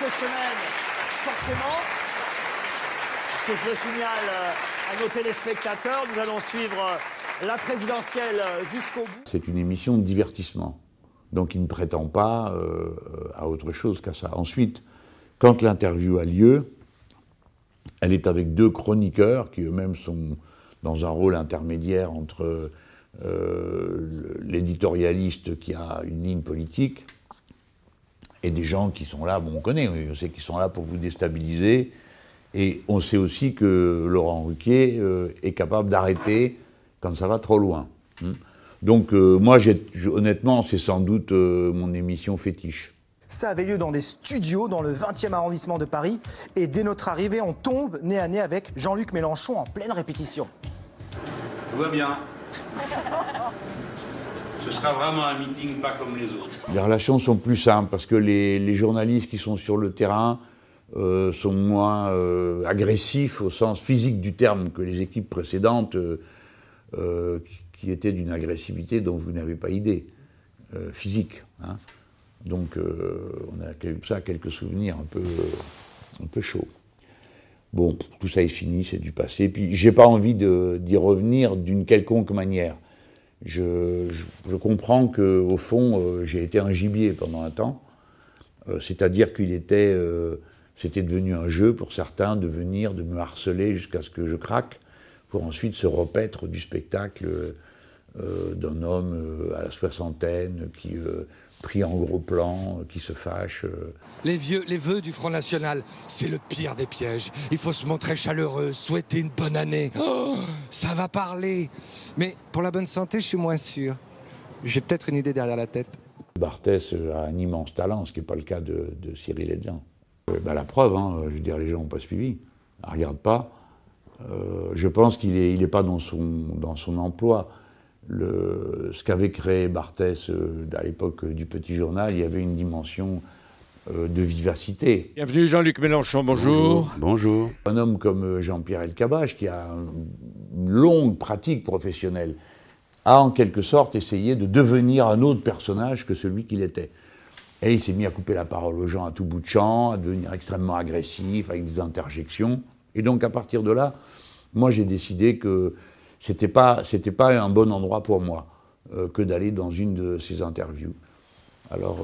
quelques semaines, forcément, ce que je le signale à nos téléspectateurs, nous allons suivre la présidentielle jusqu'au bout. C'est une émission de divertissement, donc il ne prétend pas à autre chose qu'à ça. Ensuite, quand l'interview a lieu, elle est avec deux chroniqueurs qui eux-mêmes sont dans un rôle intermédiaire entre l'éditorialiste qui a une ligne politique et des gens qui sont là, bon on connaît, on sait qu'ils sont là pour vous déstabiliser, et on sait aussi que Laurent Ruquier est capable d'arrêter quand ça va trop loin. Donc moi, honnêtement, c'est sans doute mon émission fétiche. Ça avait lieu dans des studios dans le 20e arrondissement de Paris, et dès notre arrivée, on tombe nez à nez avec Jean-Luc Mélenchon en pleine répétition. Tout va bien. Ce sera vraiment un meeting pas comme les autres. Les relations sont plus simples parce que les journalistes qui sont sur le terrain sont moins agressifs au sens physique du terme que les équipes précédentes qui étaient d'une agressivité dont vous n'avez pas idée, physique. Hein. Donc on a ça quelques souvenirs un peu chauds. Bon, tout ça est fini, c'est du passé. Puis j'ai pas envie d'y revenir d'une quelconque manière. Je comprends qu'au fond, j'ai été un gibier pendant un temps. C'est-à-dire c'était devenu un jeu pour certains de venir, de me harceler jusqu'à ce que je craque, pour ensuite se repaître du spectacle d'un homme à la soixantaine qui pris en gros plan, qui se fâche. Les vœux du Front National, c'est le pire des pièges. Il faut se montrer chaleureux, souhaiter une bonne année. Oh, ça va parler. Mais pour la bonne santé, je suis moins sûr. J'ai peut-être une idée derrière la tête. Barthès a un immense talent, ce qui n'est pas le cas de Cyril Edelin. La preuve, hein, je veux dire, les gens n'ont pas suivi. Ne regarde pas. Je pense qu'il n'est pas dans son emploi. Ce qu'avait créé Barthès à l'époque du Petit Journal, il y avait une dimension de vivacité. Bienvenue Jean-Luc Mélenchon, bonjour. Bonjour. Un homme comme Jean-Pierre Elkabbach, qui a une longue pratique professionnelle, a en quelque sorte essayé de devenir un autre personnage que celui qu'il était. Et il s'est mis à couper la parole aux gens à tout bout de champ, à devenir extrêmement agressif, avec des interjections. Et donc à partir de là, moi j'ai décidé que c'était pas un bon endroit pour moi que d'aller dans une de ces interviews. Alors,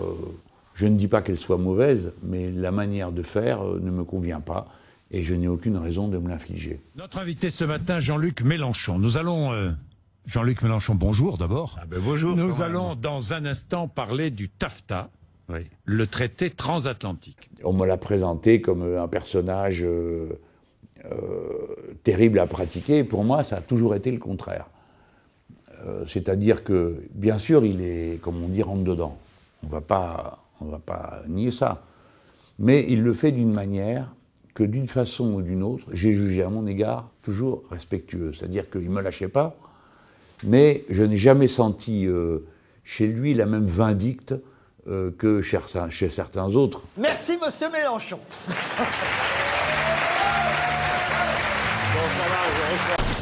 je ne dis pas qu'elle soit mauvaise, mais la manière de faire ne me convient pas et je n'ai aucune raison de me l'infliger. Notre invité ce matin, Jean-Luc Mélenchon. Nous allons... Jean-Luc Mélenchon, bonjour d'abord. Ah ben bonjour. Nous allons dans un instant parler du TAFTA, oui, le traité transatlantique. On me l'a présenté comme un personnage... terrible à pratiquer, pour moi ça a toujours été le contraire. C'est-à-dire que, bien sûr, il est, comme on dit, rentre dedans. On va pas nier ça. Mais il le fait d'une manière que, d'une façon ou d'une autre, j'ai jugé à mon égard toujours respectueux. C'est-à-dire qu'il ne me lâchait pas, mais je n'ai jamais senti chez lui la même vindicte que chez certains autres. Merci, monsieur Mélenchon. Bon, ça va, je reçois.